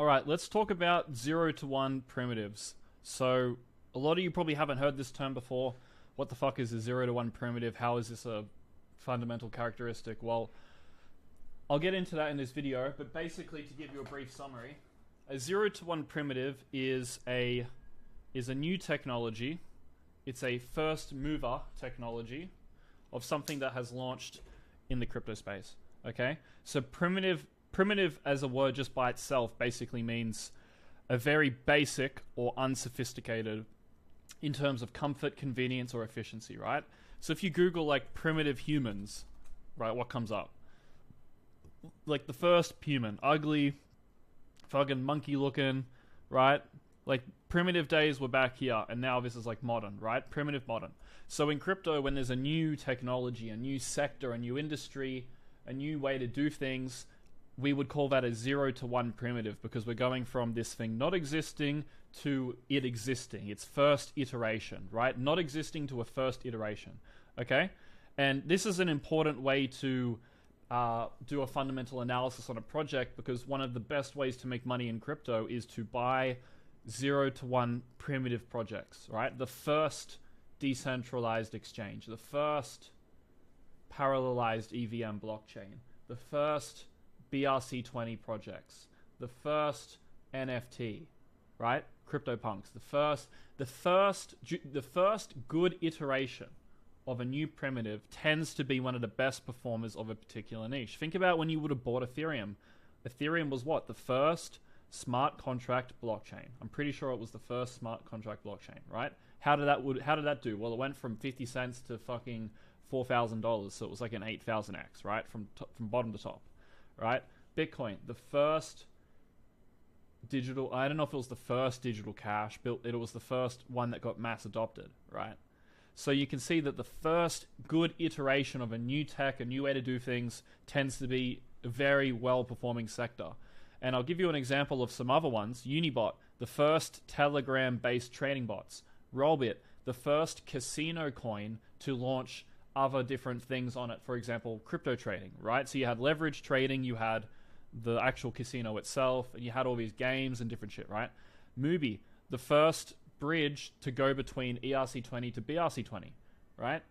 All right, let's talk about 0 to 1 primitives. So, a lot of you probably haven't heard this term before. What the fuck is a 0 to 1 primitive? How is this a fundamental characteristic? Well, I'll get into that in this video, but basically, to give you a brief summary, a 0 to 1 primitive is a new technology. It's a first mover technology of something that has launched in the crypto space. Okay? So primitive as a word just by itself basically means a very basic or unsophisticated in terms of comfort, convenience, or efficiency, right? So if you Google like primitive humans, right, what comes up? Like the first human, ugly, fucking monkey looking, right? Like primitive days were back here, and now this is like modern, right? Primitive modern. So in crypto, when there's a new technology, a new sector, a new industry, a new way to do things, we would call that a 0 to 1 primitive, because we're going from this thing not existing to it existing. It's first iteration, right? Not existing to a first iteration, okay? And this is an important way to do a fundamental analysis on a project, because one of the best ways to make money in crypto is to buy 0 to 1 primitive projects, right? The first decentralized exchange, the first parallelized EVM blockchain, the first BRC20 projects, the first NFT, right? CryptoPunks, the first good iteration of a new primitive tends to be one of the best performers of a particular niche. Think about when you would have bought Ethereum. Ethereum was what? The first smart contract blockchain. I'm pretty sure it was the first smart contract blockchain, right? How did that do? Well, it went from 50 cents to fucking $4,000, so it was like an 8,000x, right? From bottom to top, right? Bitcoin, the first digital, I don't know if it was the first digital cash, it was the first one that got mass adopted, right? So you can see that the first good iteration of a new tech, a new way to do things, tends to be a very well-performing sector. And I'll give you an example of some other ones. Unibot, the first Telegram-based trading bots. Rollbit, the first casino coin to launch other different things on it. For example, crypto trading, right? So you had leverage trading, you had the actual casino itself, and you had all these games and different shit, right? Mubi, the first bridge to go between ERC20 to BRC20, right?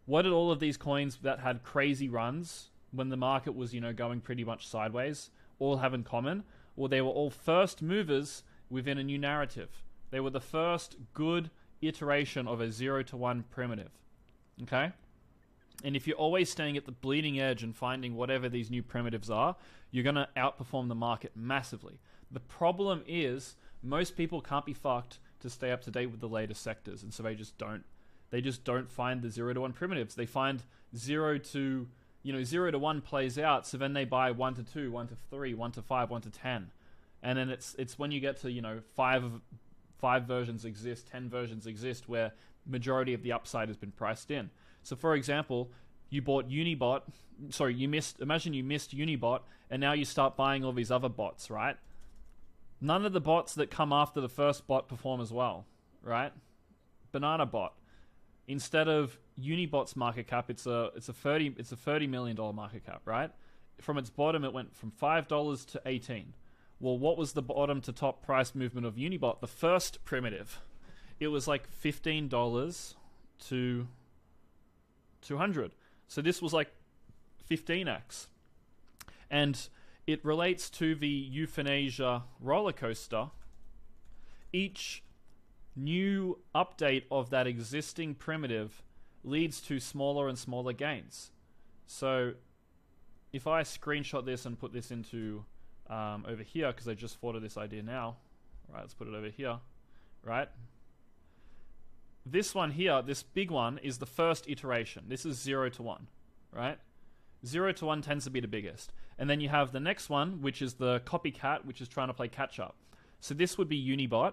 What did all of these coins that had crazy runs when the market was, going pretty much sideways, all have in common? Well, they were all first movers within a new narrative. They were the first good iteration of a 0 to 1 primitive, okay? And if you're always staying at the bleeding edge and finding whatever these new primitives are, you're going to outperform the market massively. The problem is most people can't be fucked to stay up to date with the latest sectors, and so they just don't find the 0 to 1 primitives. They find 0 to 1 plays out, so then they buy 1 to 2, 1 to 3, 1 to 5, 1 to 10. And then it's when you get to, 5 versions exist, 10 versions exist, where majority of the upside has been priced in. So for example, you bought Unibot, imagine you missed Unibot, and now you start buying all these other bots, right? None of the bots that come after the first bot perform as well, right? Banana Bot. Instead of Unibot's market cap, it's a $30 million market cap, right? From its bottom, it went from $5 to $18. Well, what was the bottom to top price movement of Unibot? The first primitive. It was like $15 to $200. So this was like 15x. And it relates to the euthanasia roller coaster. Each new update of that existing primitive leads to smaller and smaller gains. So if I screenshot this and put this into over here, because I just thought of this idea now. Right, let's put it over here. Right? This one here, this big one, is the first iteration. This is 0 to 1. Right? 0 to 1 tends to be the biggest. And then you have the next one, which is the copycat, which is trying to play catch up. So this would be Unibot.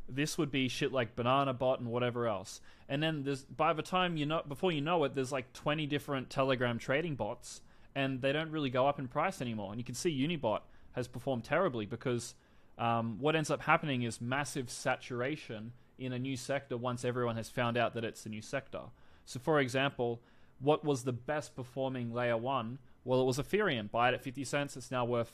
This would be shit like Banana Bot and whatever else. And then by the time before you know it, there's like 20 different Telegram trading bots, and they don't really go up in price anymore. And you can see Unibot has performed terribly because what ends up happening is massive saturation in a new sector once everyone has found out that it's a new sector. So for example, what was the best performing layer 1? Well, it was Ethereum. Buy it at 50 cents. It's now worth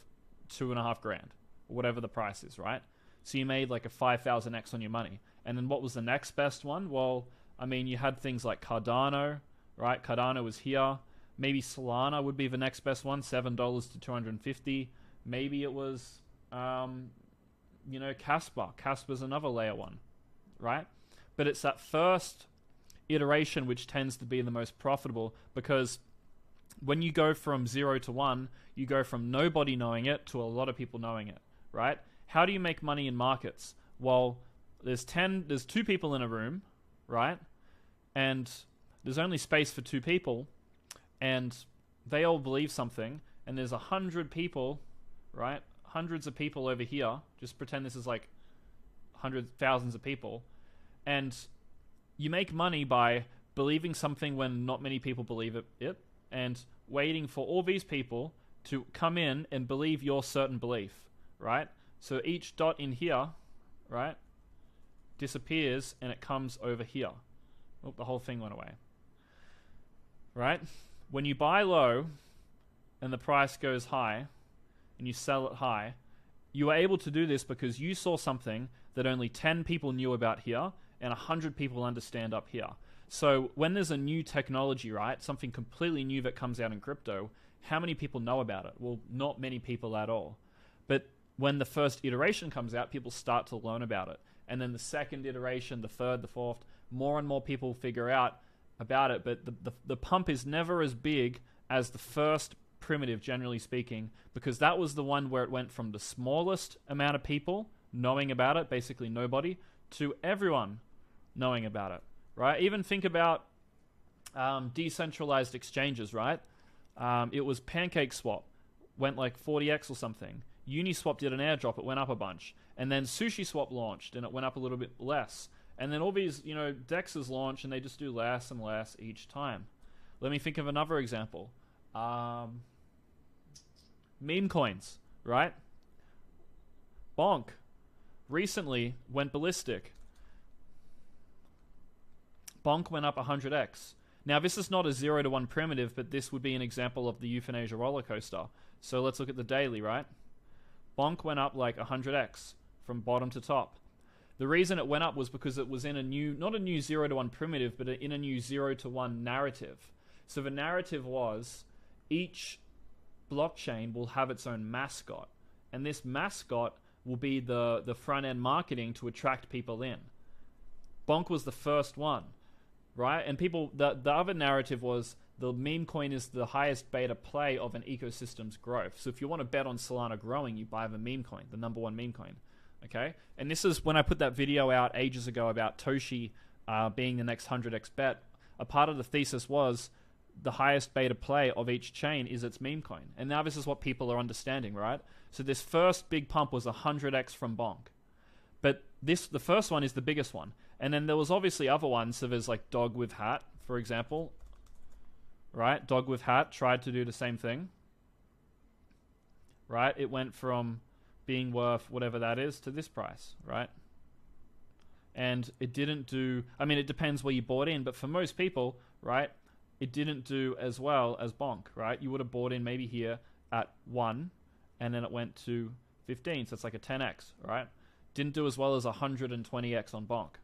$2.5 grand, or whatever the price is, right? So you made like a 5,000x on your money. And then what was the next best one? Well, I mean, you had things like Cardano, right? Cardano was here. Maybe Solana would be the next best one, $7 to 250. Maybe it was, Casper. Casper's another layer one, right? But it's that first iteration which tends to be the most profitable, because when you go from 0 to 1, you go from nobody knowing it to a lot of people knowing it, right? How do you make money in markets? Well, there's 2 people in a room, right? And there's only space for 2 people, and they all believe something, and there's 100 people, right? Hundreds of people over here. Just pretend this is like thousands of people. And you make money by believing something when not many people believe it, and waiting for all these people to come in and believe your certain belief, right? So each dot in here, right, disappears, and it comes over here. Oh, the whole thing went away. Right? When you buy low and the price goes high and you sell it high, you are able to do this because you saw something that only 10 people knew about here and 100 people understand up here. So when there's a new technology, right, something completely new that comes out in crypto, how many people know about it? Well, not many people at all. But when the first iteration comes out, people start to learn about it. And then the second iteration, the third, the fourth, more and more people figure out about it. But the pump is never as big as the first primitive, generally speaking, because that was the one where it went from the smallest amount of people knowing about it, basically nobody, to everyone knowing about it, right? Even think about decentralized exchanges, right? It was PancakeSwap, went like 40x or something. Uniswap did an airdrop, it went up a bunch. And then SushiSwap launched, and it went up a little bit less. And then all these, DEXs launch, and they just do less and less each time. Let me think of another example. Meme coins, right? Bonk recently went ballistic. Bonk went up 100x. Now, this is not a 0 to 1 primitive, but this would be an example of the Euthanasia roller coaster. So let's look at the daily, right? Bonk went up like 100x from bottom to top. The reason it went up was because it was in a new, not a new 0 to 1 primitive, but in a new 0 to 1 narrative. So the narrative was each blockchain will have its own mascot. And this mascot will be the front-end marketing to attract people in. Bonk was the first one, right? And people, the other narrative was the meme coin is the highest beta play of an ecosystem's growth. So if you want to bet on Solana growing, you buy the meme coin, the number one meme coin. Okay? And this is when I put that video out ages ago about Toshi being the next 100x bet. A part of the thesis was the highest beta play of each chain is its meme coin. And now this is what people are understanding, right? So this first big pump was 100x from Bonk. But the first one is the biggest one. And then there was obviously other ones. So there's like Dog with Hat, for example. Right? Dog with Hat tried to do the same thing. Right? It went from being worth whatever that is to this price, right? And it didn't do, I mean, it depends where you bought in, but for most people, right, it didn't do as well as Bonk, right? You would have bought in maybe here at 1, and then it went to 15, so it's like a 10x, right? Didn't do as well as 120x on Bonk,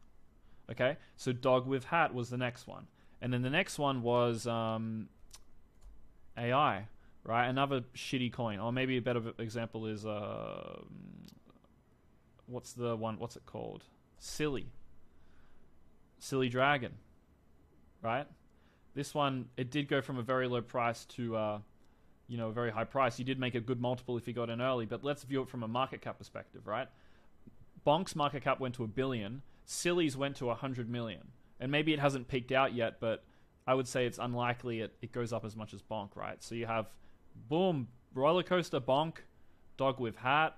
okay? So Dog with Hat was the next one. And then the next one was AI, right? Another shitty coin. Or maybe a better example is, what's it called? Silly Dragon, right? This one, it did go from a very low price to, a very high price. You did make a good multiple if you got in early, but let's view it from a market cap perspective, right? Bonk's market cap went to $1 billion. Silly's went to 100 million. And maybe it hasn't peaked out yet, but I would say it's unlikely it goes up as much as Bonk, right? So you have, boom, roller coaster, Bonk, Dog with Hat,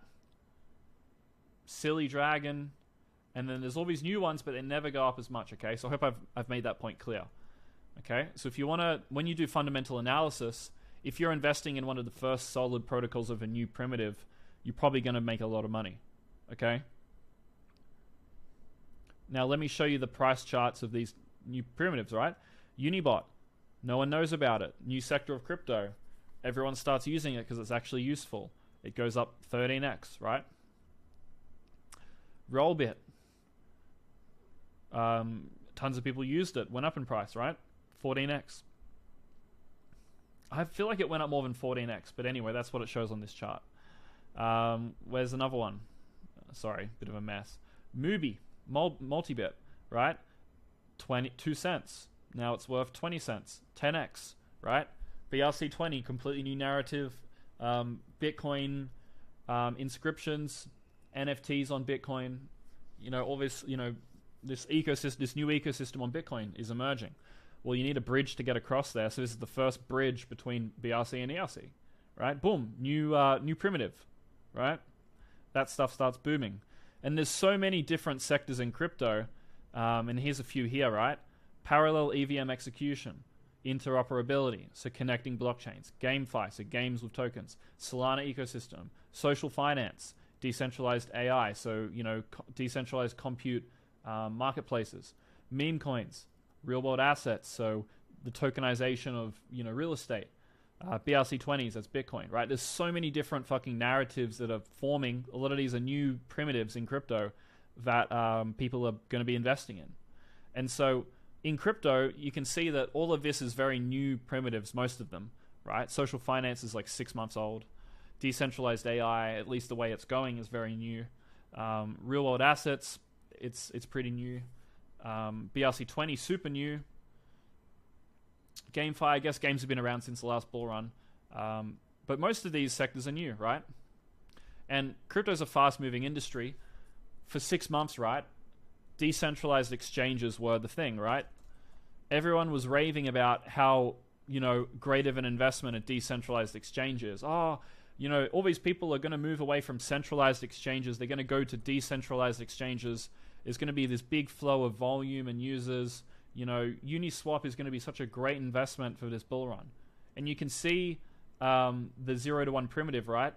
Silly Dragon, and then there's all these new ones, but they never go up as much, okay? So I hope I've made that point clear, okay? So if you want to, when you do fundamental analysis, if you're investing in one of the first solid protocols of a new primitive, you're probably going to make a lot of money, okay? Now let me show you the price charts of these new primitives, right? Unibot, no one knows about it. New sector of crypto. Everyone starts using it because it's actually useful. it goes up 13x, right? Rollbit. Tons of people used it, went up in price, right? 14x. I feel like it went up more than 14x, but anyway, that's what it shows on this chart. Where's another one? Sorry, bit of a mess. Mubi, Multibit, right? 22 cents. Now it's worth 20 cents. 10x, right? BRC20, completely new narrative. Bitcoin, inscriptions, NFTs on Bitcoin. All this, this ecosystem, this new ecosystem on Bitcoin is emerging. Well, you need a bridge to get across there. So this is the first bridge between BRC and ERC, right? Boom, new primitive, right? That stuff starts booming. And there's so many different sectors in crypto, and here's a few here, right? Parallel EVM execution, interoperability, so connecting blockchains, GameFi, so games with tokens, Solana ecosystem, social finance, decentralized AI, so decentralized compute marketplaces, meme coins, real world assets, so the tokenization of real estate, BRC20s, that's Bitcoin, right? There's so many different fucking narratives that are forming. A lot of these are new primitives in crypto that people are going to be investing in. And so in crypto, you can see that all of this is very new primitives, most of them, right? Social finance is like 6 months old. Decentralized AI, at least the way it's going, is very new. Real world assets, it's pretty new. BRC20, super new. GameFi, I guess games have been around since the last bull run. But most of these sectors are new, right? And crypto's a fast-moving industry. For 6 months, right, decentralized exchanges were the thing, right? Everyone was raving about how, great of an investment a decentralized exchange is. All these people are going to move away from centralized exchanges. They're going to go to decentralized exchanges. There's going to be this big flow of volume and users. Uniswap is going to be such a great investment for this bull run. And you can see the 0 to 1 primitive, right?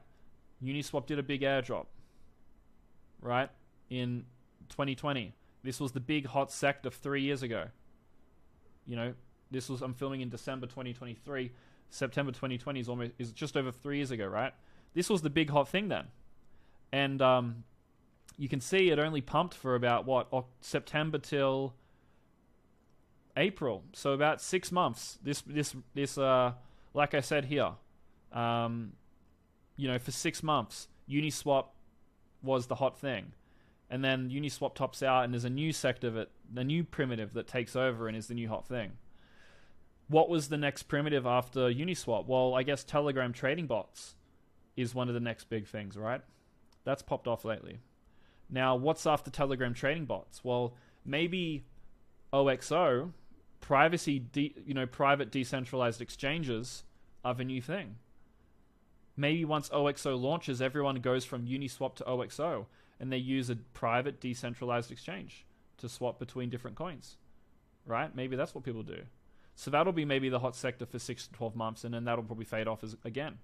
Uniswap did a big airdrop, right? In 2020. This was the big hot sector 3 years ago. I'm filming in December 2023. September 2020 is just over 3 years ago, right? This was the big hot thing then. And you can see it only pumped for about September till April, so about 6 months. This like I said here, for 6 months, Uniswap was the hot thing, and then Uniswap tops out, and there's a new sector the new primitive that takes over and is the new hot thing. What was the next primitive after Uniswap? Well, I guess Telegram trading bots is one of the next big things, right? That's popped off lately. Now, what's after Telegram trading bots? Well, maybe OXO, private decentralized exchanges are the new thing. Maybe once OXO launches, everyone goes from Uniswap to OXO, and they use a private decentralized exchange to swap between different coins, right? Maybe that's what people do. So that'll be maybe the hot sector for 6 to 12 months, and then that'll probably fade off again.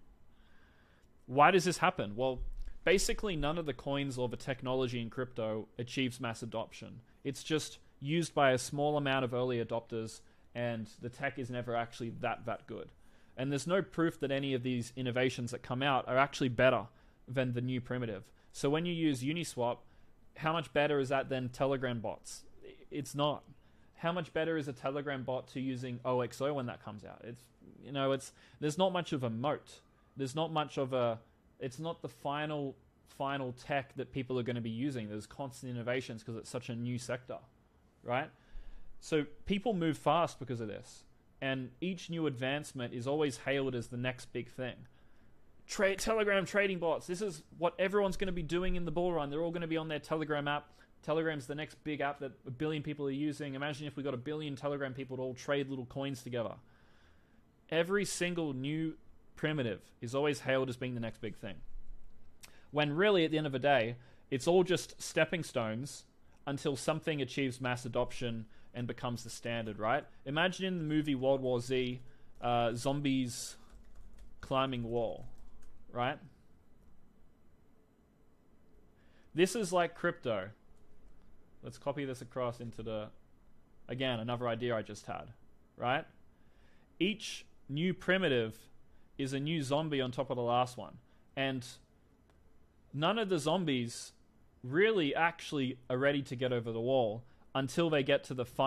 Why does this happen? Well, basically none of the coins or the technology in crypto achieves mass adoption. It's just used by a small amount of early adopters, and the tech is never actually that good. And there's no proof that any of these innovations that come out are actually better than the new primitive. So when you use Uniswap, how much better is that than Telegram bots? It's not. How much better is a Telegram bot to using OXO when that comes out? There's not much of a moat. There's not much of it's not the final tech that people are going to be using. There's constant innovations because it's such a new sector, right? So people move fast because of this. And each new advancement is always hailed as the next big thing. Telegram trading bots. This is what everyone's going to be doing in the bull run. They're all going to be on their Telegram app. Telegram's the next big app that 1 billion people are using. Imagine if we got 1 billion Telegram people to all trade little coins together. Every single new primitive is always hailed as being the next big thing. When really, at the end of the day, it's all just stepping stones until something achieves mass adoption and becomes the standard, right? Imagine in the movie World War Z, zombies climbing wall, right? This is like crypto. Let's copy this across into again, another idea I just had, right? Each new primitive is a new zombie on top of the last one. And none of the zombies really actually are ready to get over the wall until they get to the final